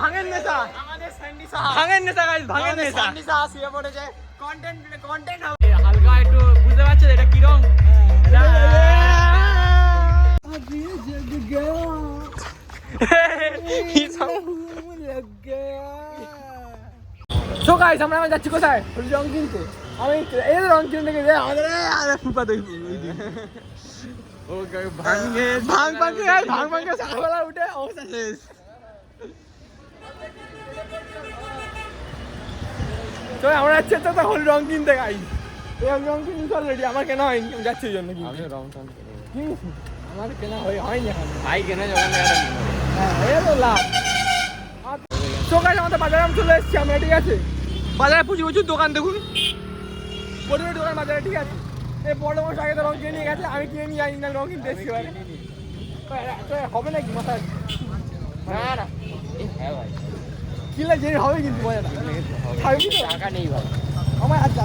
ভাঙেন নেশা ভাঙেন নেশা গাইস ভাঙেন নেশা শুয়ে পড়েছে কন্টেন্ট হালকা একটু বুঝতে পারছো এটা কি রং সো গাইস আমরা যাচ্ছি কোথায় রং কিনতে আমি এই রং কিনতে গেছি আমাদের ফুপা দই ও ভাঙে ভাঙ ভাঙে সকালবেলা উঠে অবস্থা শেষ তো আমরা যাচ্ছি তো তখন রং কিনতে গাই রং কিনতে অলরেডি আমার কেনা হয়নি আমি যাচ্ছি ওই জন্য কিনতে রং আমার কেনা হয়নি এখন ভাই কেনা যখন হ্যাঁ এই তো লাভ তো গাইস আমাদের বাজারে আমি চলে এসেছি আমরা ঠিক আছে বাজারে প্রচুর দোকান দেখুন প্রচুর দোকান বাজারে ঠিক আছে এই বড় মাস আগে তো রং কিনে নিয়ে গেছে আমি কিনে নিয়ে যাই না রং কিনতে এসেছি হবে নাকি মাথায় না না হ্যাঁ ভাই কিনলে যে হবে কিন্তু মজাটা টাকা নেই ভাই আমার আছে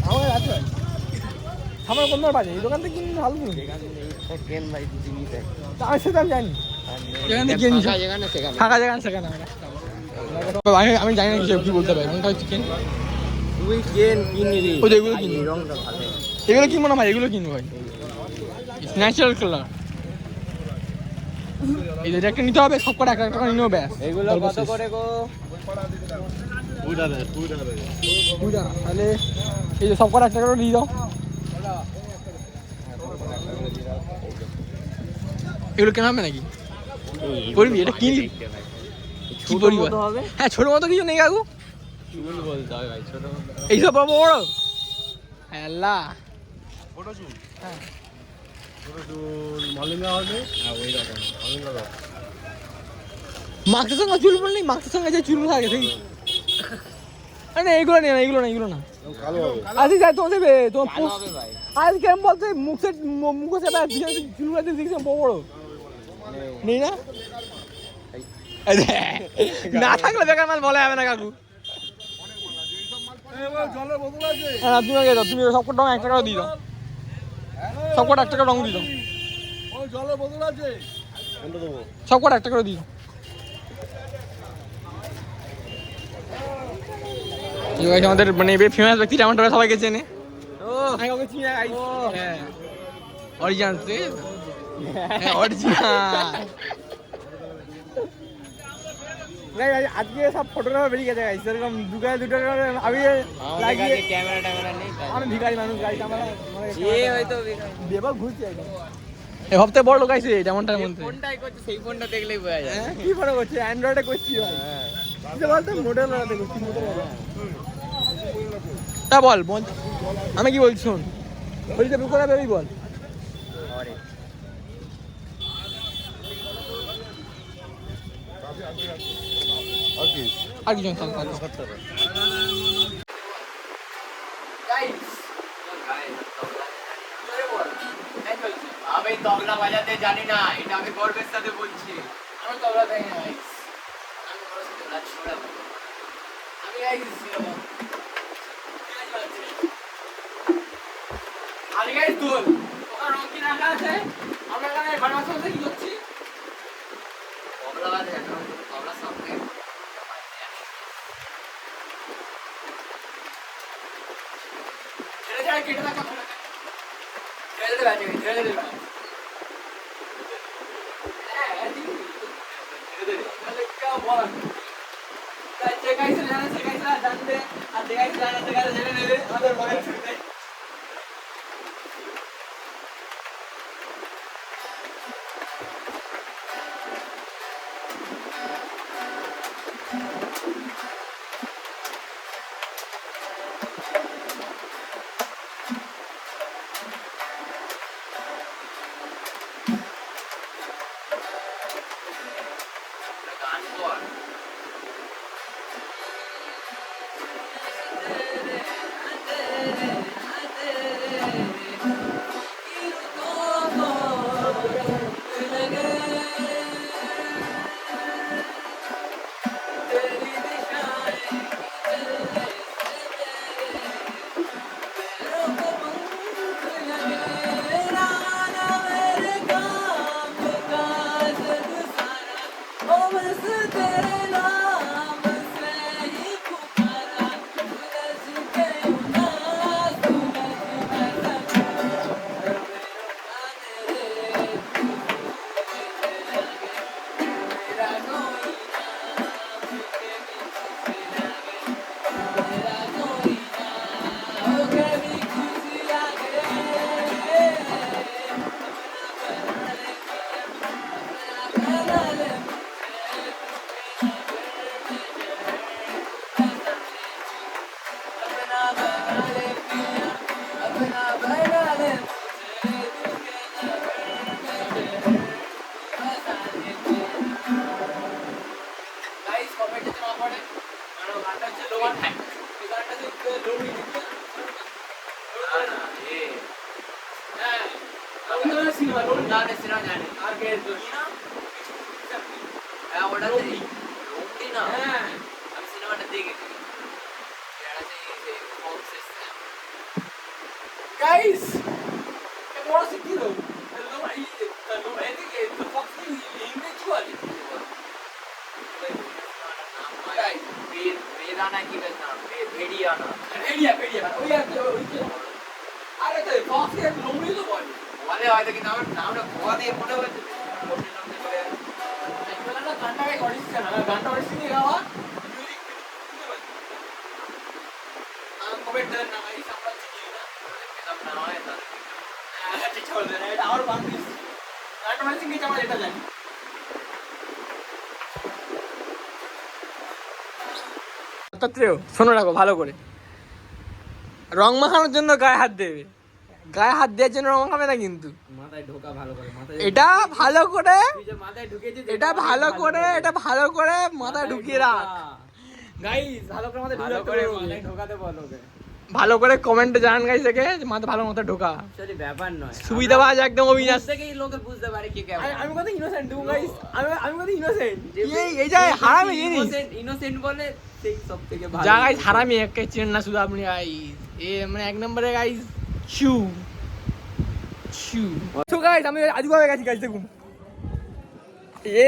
আমার আছে আমার কোন বাজে এই দোকান থেকে কিনলে ভালো কিনবে কেন ভাই জিনিস আমি সেটা আমি জানি ফাঁকা জায়গা সেখানে আমি জানি না কি বলতে পারি কোনটা চিকেন তুই কেন কিনবি ওই এগুলো কিনবি রংটা ভালো এগুলো কিনবো না ভাই এগুলো কিনবো ভাই ন্যাচারাল কালার এই যে একটা নিতে হবে সব করে একটা টাকা নিও ব্যাস এগুলো কত করে গো পুরা তাহলে এই যে সব করে একটা করে দিয়ে দাও এগুলো কেনা হবে নাকি করবি এটা কিনবি কি করবি হ্যাঁ ছোট মতো কিছু নেই কাকু চুল বলতে হবে ভাই ছোট এইসব বড় বড় হ্যাঁ ছোট চুল হ্যাঁ মাক্সের সঙ্গে চুল বললি মাক্সের সঙ্গে যে চুল থাকে সেই এইগুলো নেই না এইগুলো না আজকে যাই তোমার দেবে তোমার আজকে আমি বলতে মুখে চুলগুলো দেখছি বড় বড় নেই না না থাকলে বেকার মাল বলা যাবে না কাকু তুমি সব কটা একটা করে দিয়ে দাও সব কটা একটা করে রঙ দিয়ে দাও সব কটা একটা করে দিয়ে দাও আমাদের মানে ফেমাস ব্যক্তি যেমনটা সবাইকে চেনে অরিজিনাল আজকে সব ফটোগ্রাফার বেরিয়ে গেছে সেরকম দুটো আমি আমি ভিখারি মানুষ গাড়ি ক্যামেরা হয়তো ঘুরছি এই হপ্তাহে বড় লোক আছে যেমনটার মধ্যে ফোনটাই করছে সেই ফোনটা দেখলেই বোঝা যায় কি ফটো করছে অ্যান্ড্রয়েডে করছি ভাই বলতে মোটরোলাতে করছি তা বল আমি কি বলছি শোন বলতে করে বেবি বল আর কি জন আমি তবলা বাজাতে জানি না এটা আমি গর্বের সাথে বলছি আমি তবলা জানি না আমি গাইস দোল ওখানে রং কি রাখা আছে আমরা এখানে বারবার সাথে কি করছি তবলা বাজে তবলা সামনে ছেড়ে যায় কেটে রাখা ছেড়ে দে বাজে ছেড়ে দে क्या बोल चेकाइसला जानते आ चेकाइसला जने ले अदर बाहर छूटे পড়ে আর গানটা হচ্ছে লোয়ার টাইম এই গানটা হচ্ছে লোবি দিতে না এ হ্যাঁ আমরা সিনেমা লোন গানে সিনেমা জানি আর কে ধরি না হ্যাঁ ওটা দেখি লোবি না হ্যাঁ আমি সিনেমাটা দেখেছি এটা সেই ফোন সিস্টেম গাইস এটা বড় সিটি তো বেদানা কি নাম ভেড়িয়ানা ভেড়িয়া ভেড়িয়া ওই আরে তো ফক্সে লোমড়ি তো বলে হয়তো কিন্তু আমার নামটা গোয়া দিয়ে মনে হচ্ছে না গানটাকে অডিশন না গানটা অডিশন দিয়ে গাওয়া কবে না এই সামরা চিনি না এসব না হয় তাহলে ঠিক চলবে না এটা আর বাংলিশ গানটা অডিশন কি আমরা এটা জানি শোনো রাখো ভালো করে রং মাখানোর জন্য গায়ে হাত দেবে গায়ে হাত দেওয়ার জন্য রং মাখাবে না কিন্তু মাথায় ঢোকা ভালো করে এটা ভালো করে মাথায় ঢুকিয়েছে এটা ভালো করে মাথায় ঢুকিয়ে রাখ গাইস ভালো করে মাথায় ঢোকাতে বলো ভালো করে কমেন্টে জানান গাইস একে মাথা ভালো মাথা ঢোকা আসলে ব্যাপার নয় সুবিধাবাজ একদম অবিনাশ থেকেই লোকে বুঝতে পারে কি কেমন আমি কত ইনোসেন্ট তুমি গাইস আমি কত ইনোসেন্ট এই যে হারামি ইনোসেন্ট বলে সেই সবথেকে ভালো যা গাইস হারামি একাই চেন না শুধু আপনি গাইস মানে এক নম্বরে গাইস চু তো গাইস আমি আজকে হয়ে গেছি গাইস দেখুন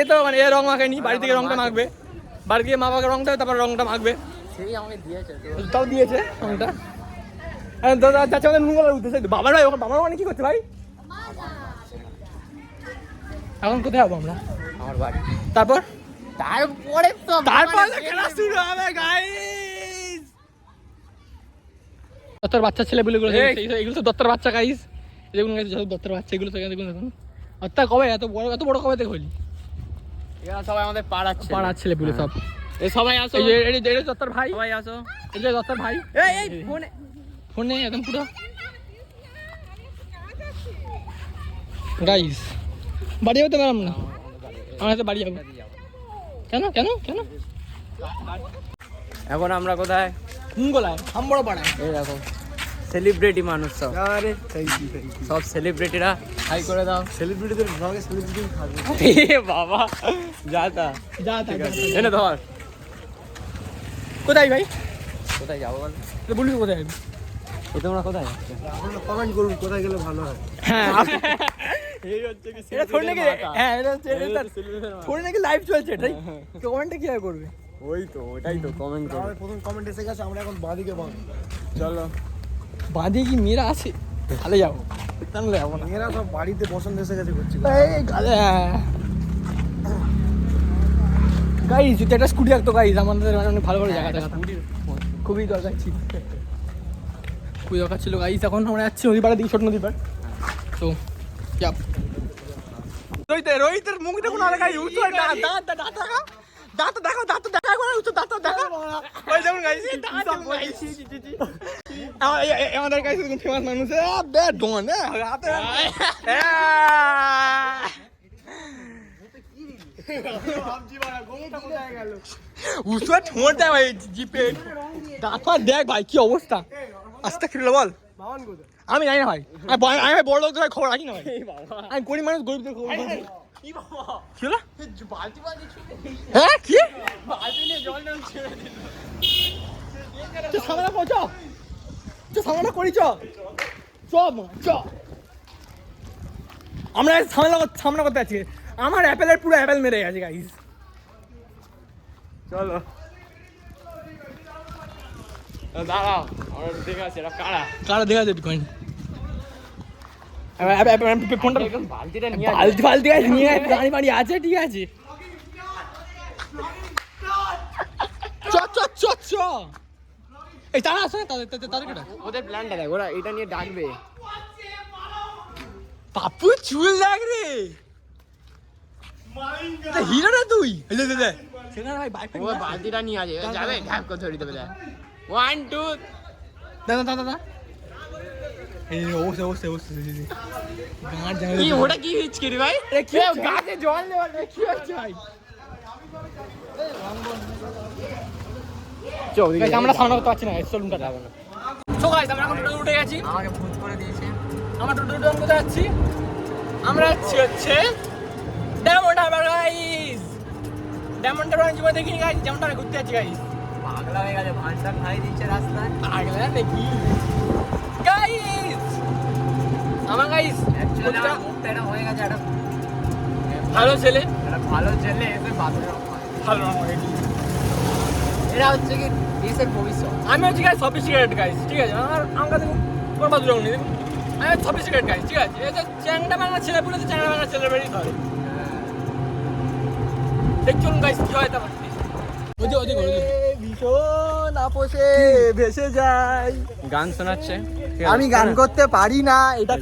তো মানে এ রং মাখেনি বাড়ি থেকে রংটা মাখবে বাড়ি থেকে মা বাবাকে রংটা তারপর রংটা মাখবে সেই আমাকে দিয়েছে তাও দিয়েছে রংটা দাদা চাচা আমাদের নুন গলার উদ্দেশ্যে বাবার ভাই বাবার মানে কি করছে ভাই এখন কোথায় যাবো আমরা আমার বাড়ি তারপরে খেলা শুরু হবে গাইস দত্তর বাচ্চা ছেলে বলে এগুলো তো দত্তর বাচ্চা গাইস দেখুন গাইস দত্তর বাচ্চা এগুলো তো দেখুন দেখুন অত্তা কবে এত বড় কবে থেকে হলি এরা সবাই আমাদের পাড়ার ছেলে বলে সব এই সবাই আসো এই দত্তর ভাই সবাই আসো এই যে দত্তর ভাই এই ফোনে একদম পুরো গাইস বাড়ি যেতে পারলাম না আমার তো বাড়ি যাবো কেন কেন কেন এখন আমরা কোথায় কুঙ্গলায় হামবড় পাড়ায় এই দেখো সেলিব্রিটি মানুষ সব আরে সব সেলিব্রিটিরা হাই করে দাও সেলিব্রিটিদের ব্লগে সেলিব্রিটি থাকবে এ বাবা যা এনে ধর কোথায় ভাই কোথায় যাবো বল তো বলিস কোথায় যাবি তোমরা কোথায় আপনারা কমেন্ট করুন কোথায় গেলে ভালো হয় হ্যাঁ এই হচ্ছে কি এটা থোড় নাকি হ্যাঁ এটা হচ্ছে থোড় নাকি লাইভ চলছে এটাই কমেন্টে কি করবে ওই তো ওটাই তো কমেন্ট করো প্রথম কমেন্ট এসে গেছে আমরা এখন বাঁদিকে চলো বাঁদিকে কি মেয়েরা আছে তাহলে যাবো তাহলে যাবো না মেয়েরা সব বাড়িতে পছন্দ এসে গেছে করছে এই গালে গাইস যদি একটা স্কুটি রাখতো গাইস আমাদের অনেক ভালো ভালো জায়গা থাকতো খুবই দরকার ছিল খুবই দরকার ছিল গাইস এখন আমরা যাচ্ছি নদী পাড়ের দিকে ছোট নদী পাড় তো যাব রোহিতের মুখ দেখুন আরে গাইস উঁচু দাঁত দেখো ওই যেমন গাইস আমাদের গাইস ফেমাস মানুষ ডন দেখ ভাই কি অবস্থা আস্তে খেলে বল আমি জানি না ভাই আমি বড় লোকদের খবর রাখি না ভাই আমি গরিব মানুষ গরিবদের খবর হ্যাঁ কি সামনে করি চ আমরা সামনে করতে আছি আমার অ্যাপেলের পুরো অ্যাপেল মেরে গেছে গাইস চলো দাঁড়াও দেখা আছে কারা দেখা যাবে কয়েন বালতি নিয়ে পানি আছে ঠিক আছে চ এই তারা আসে তাদের ওদের প্ল্যানটা দেখ ওরা এটা নিয়ে ডাকবে পাপু চুল লাগ রে হিরো না তুই সেখানে ভাই বাইক বালতিটা নিয়ে আসে যাবে ঘ্যাপ করে ধরে দেবে 1 2 দাদা এই অবস্থা কি ওটা কি হচ্ছে রে ভাই কি গাছে জল দেওয়া কি হচ্ছে ভাই আমরা সামনে করতে পারছি না, চলুন টাটা। সো গাইস আমরা এখন টোটো উঠে গেছি, আমাকে ভূত করে দিয়েছে। আমরা টোটো কোথায় যাচ্ছি? আমরা যাচ্ছি হচ্ছে diamond Harbour guys. Diamond Harbour আমি জীবনে দেখিনি গাইস, যেমনটা আমি ঘুরতে যাচ্ছি গাইস। পাগলা হয়ে গেছে, ভান্ডার খাই দিচ্ছে রাস্তায়। পাগলা নাকি গাইস? আমার গাইস অ্যাকচুয়ালি আমার মুখটা এটা হয়ে গেছে একটা ভালো ছেলে, একটা ভালো ছেলে এসে বাথরুমে ভালো রং করে এরা হচ্ছে কি দেশের ভবিষ্যৎ। আমি হচ্ছে গাইস সফিস্টিকেটেড গাইস, ঠিক আছে? আমার কাছে কোনো বাজু রং নেই, আমি সফিস্টিকেটেড গাইস, ঠিক আছে? এই যে চ্যাংটা বাংলা ছেলে বলেছে, চ্যাংটা বাংলা ছেলে বেরিয়ে ধরে দেখুন গাইস কি হয়। তারপর ভীষণ আপোষে ভেসে যাই, গান শোনাচ্ছে। আমি গান করতে পারি না, এটা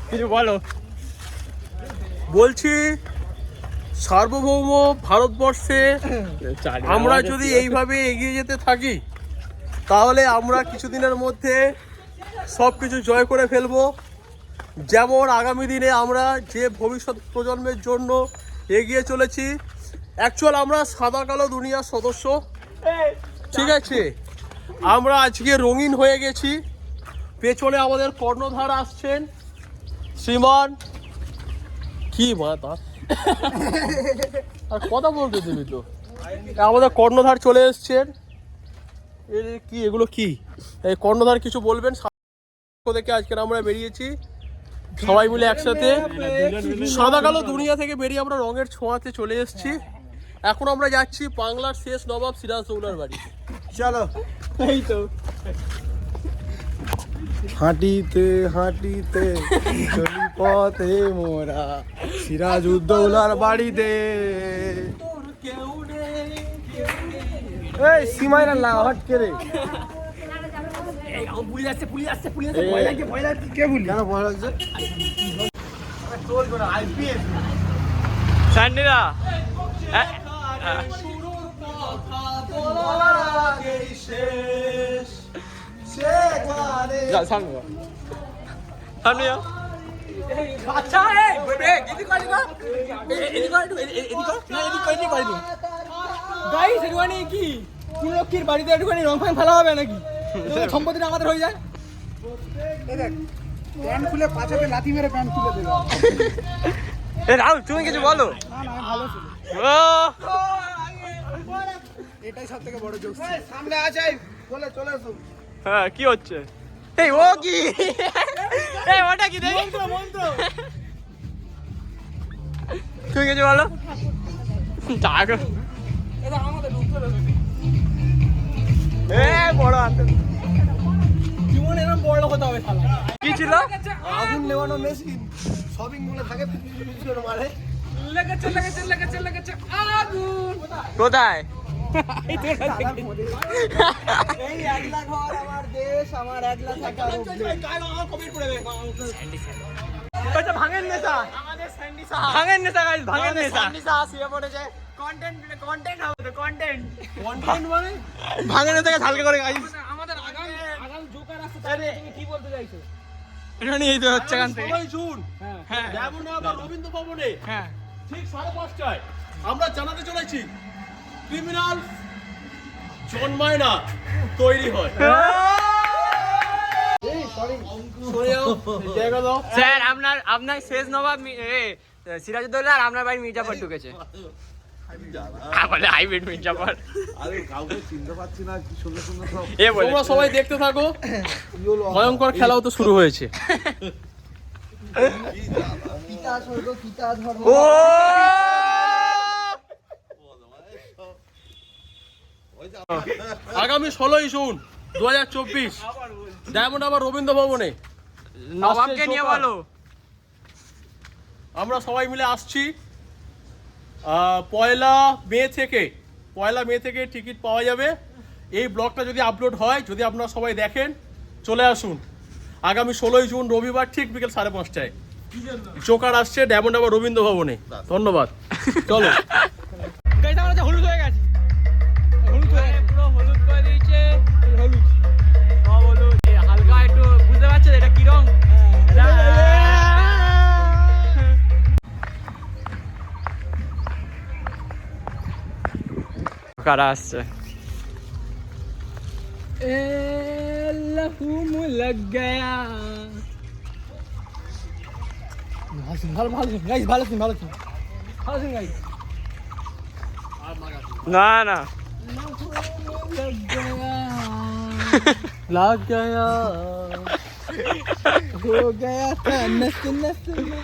কিছু বলো। বলছি সার্বভৌম ভারতবর্ষে আমরা যদি এইভাবে এগিয়ে যেতে থাকি তাহলে আমরা কিছুদিনের মধ্যে সব কিছু জয় করে ফেলবো। যেমন আগামী দিনে আমরা যে ভবিষ্যৎ প্রজন্মের জন্য এগিয়ে চলেছি, অ্যাকচুয়াল আমরা সাদা কালো দুনিয়ার সদস্য, ঠিক আছে? আমরা আজকে রঙিন হয়ে গেছি। পেছনে আমাদের কর্ণধার আসছেন শ্রীমান কি মা তার আর কথা বলতে দিবি তো। আমাদের কর্ণধার চলে এসছেন। কি এগুলো কি এই কর্ণধার কিছু বলবেন? থেকে আজকে আমরা বেরিয়েছি সবাই মিলে একসাথে, সাদা কালো দুনিয়া থেকে বেরিয়ে আমরা রঙের ছোঁয়াতে চলে এসেছি। এখন আমরা যাচ্ছি বাংলার শেষ নবাব সিরাজদৌলার বাড়ি। চলো, এই তো হাঁটিতে হাঁটিতে চলি পথে মোরা সিরাজউদ্দৌলার বাড়িতে। এই সীমাইরা না হটকে রে, পুলিশ আসছে, পুলিশ আসছে, পুলিশ আসছে, ভয় লাগছে, ভয় লাগছে। কে বলি কেন ভয় লাগছে? সান্ডিরা কি কুলক্ষীর বাড়িতে একটুখানি রং ফাং ফেলা হবে নাকি? সম্পত্তিটা আমাদের হয়ে যায়। প্যান্ট খুলে পাছাতে লাথি মেরে প্যান্ট খুলে দেবে। রাহুল তুমি কিছু বলো। ভালো ছিল, এটাই সব থেকে বড় জোক। সামনে আছে বলে চলে আসো। হ্যাঁ কি হচ্ছে? এই ও কি, এই ওটা কি দেখি মন্ত্র। তুমি কিছু বলো। টাকা এটা আমাদের ঢুকতে দেবে। বড় হাতে জীবন এরকম বড় হতে হবে শালা। কি ছিল? আগুন নেওয়ানো মেশিন শপিং মলে থাকে, মারে লেগেছে আগুন। কোথায়? এই 1 লাখ ঘর আমার দেশ, আমার 1 লাখ টাকা ভাঙেন নেশা, ভাঙেন নেশা গাইস, ভাঙেন নেশা শুয়ে পড়েছে। কন্টেন্ট হবে তো, কন্টেন্ট মানে ভাঙেন নেশাকে হালকা করে গাইস। আমাদের আগাম জোকার আছে, তুমি কি বলতে চাইছো? এটা নিয়ে এই তো হচ্ছে গান থেকে 6 জুন হ্যাঁ ডায়মন্ড হারবার রবীন্দ্র ভবনে হ্যাঁ ঠিক 5:30টায় আমরা জানাতে চলেছি ক্রিমিনাল জন্মায় না, তৈরি হয়। স্যার আপনার শেষ নবাব সিরাজউদ্দৌলা আর আপনার ভাই মির্জাফর ঢুকেছে। হাইব্রিড মির্জাফর। তোমরা সবাই দেখতে থাকো, ভয়ঙ্কর খেলাও তো শুরু হয়েছে। ও আগামী 16 জুন 2024 ডায়মন্ড হারবার রবীন্দ্র ভবনে নবাবকে নিয়ে বলো। আমরা সবাই মিলে আসছি। পয়লা মে থেকে টিকিট পাওয়া যাবে। এই ব্লগটা যদি আপলোড হয়, যদি আপনারা সবাই দেখেন, চলে আসুন। আগামী 16 জুন রবিবার ঠিক বিকেল 5:30টায় জোকার আসছে ডায়মন্ড হারবার রবীন্দ্র ভবনে। ধন্যবাদ। চলো। হলুদ হয়ে গেছে, পুরো হলুদ করে দিয়েছে। হলুদ সব হলুদ, হালকা একটু বুঝতে পারছো এটা কি রং? কারা আসছে। লহুম লগ গয়া। ভালো ভালো গাইস, ভালো সিন ভালো সিন গাইস। না না लग गया हो गया था नस नस में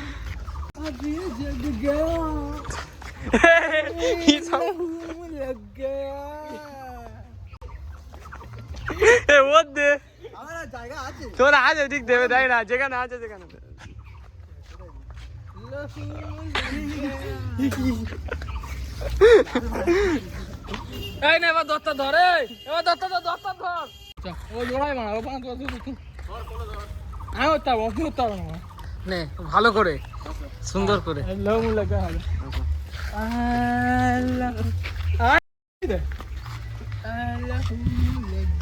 अब ये जग गया लग गया ए what the আমার জায়গা আছে তোরা আজ ঠিক দেবে তাই না, যেখানে আছে যেখানে এই না এবার দত্তা ধরে, এবার দত্তা ধর। ও জোড়াই মারা ও পাঁচ বছর আমি ওটা অফি করতে পারবো না নে, ভালো করে সুন্দর করে লং লাগা হবে।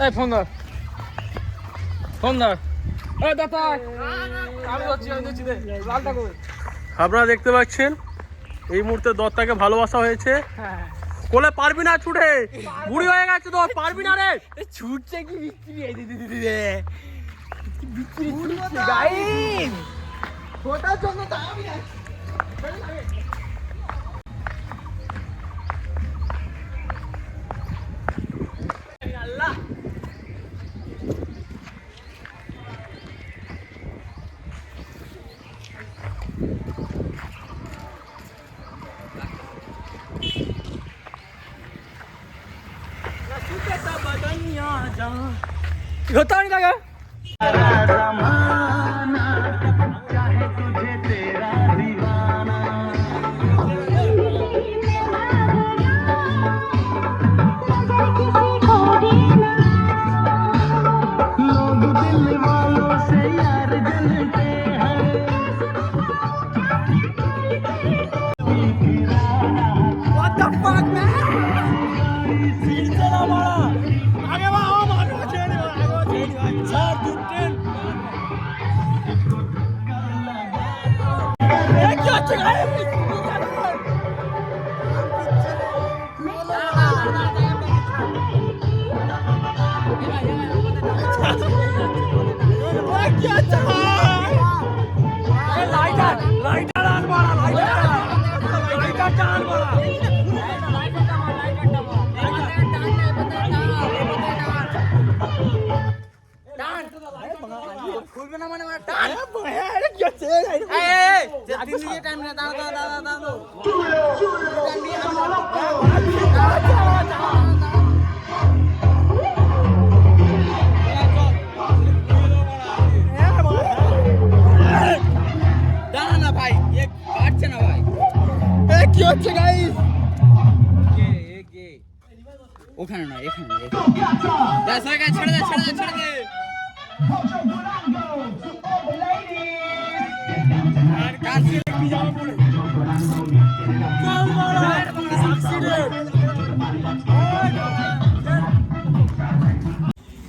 এই ফোন ধর এই দত্তা আমি যাচ্ছি দে লালটা করে। আপনারা দেখতে পাচ্ছেন এই মুহূর্তে দত্তাকে ভালোবাসা হয়েছে। হ্যাঁ কোলে পারবি না ছুটে, বুড়ি হয়ে গেছে তো পারবি না রে। ছুটছে কি বিক্রি বিক্রি গাইস ওটার জন্য তো আমি আল্লাহ होता नहीं लगा What the fuck man? ওখানে না এখানে ছেড়ে দে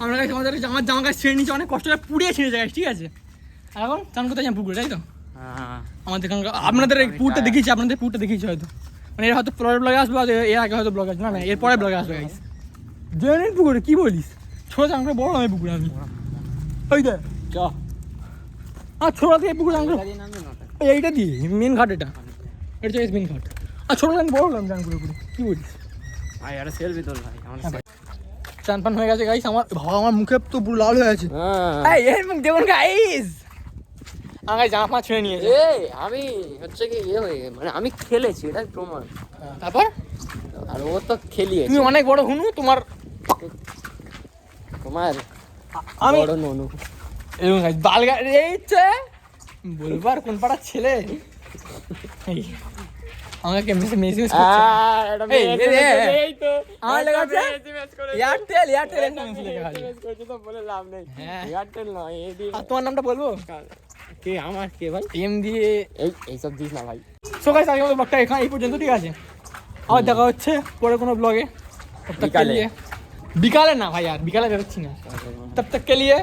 আমরা গাইস আমাদের জামা গাছ ছেড়ে নিচে অনেক কষ্ট করে পুড়িয়ে ছিঁড়ে যায়, ঠিক আছে। এখন চান কোথায় যান পুকুরে, তাই তো আমাদের আপনাদের পুরটা দেখিয়েছি, আপনাদের পুরটা দেখিয়েছি হয়তো, মানে এর হয়তো পরের ব্লগে আসবে, এর আগে হয়তো ব্লগ আসবে না এর পরে ব্লগে আসবে গাইস। জেনের পুকুরে কি বলিস, ছোট চান করে বড় নয় পুকুরে আমি ওই দেখ আর ছোট থেকে পুকুরে চান করে এইটা দিয়ে মেন ঘাট, এটা মেন ঘাট, আর ছোট চান বড় হলাম চান করে পুকুরে কি বলিস ভাই, আরে সেলফি তোল ভাই। চান পান হয়ে গেছে গাইস, আমার ভাবা আমার মুখে তো পুরো লাল হয়ে আছে। এই মুখ দেখুন গাইস, আগে জামা পা ছেড়ে নিয়েছে। আমি হচ্ছে কি হয়ে মানে আমি খেলেছি, এটাই প্রমাণ। তারপর আর ও তো খেলিয়েছে। তুমি অনেক বড় হুনু, তোমার আমি বড় ননু এবং বালগা এইছে বলবার কোন পাড়ার ছেলে আমাকে মেসেজ করছে। এই তো আমার লেখা আছে এয়ারটেল একটা মেসেজ লেখা আছে, করছে তো বলে লাভ নেই। হ্যাঁ এয়ারটেল নয় এডি। আর তোমার নামটা বলবো কে আমার কে ভাই? এম দিয়ে এই সব দিস না ভাই। সো গাইস আজকে আমাদের ব্লগটা এখানে এই পর্যন্ত, ঠিক আছে। আবার দেখা হচ্ছে পরে কোনো ব্লগে। বিকালে না ভাই, আর বিকালে বেরোচ্ছি না, তব তক কে লিয়ে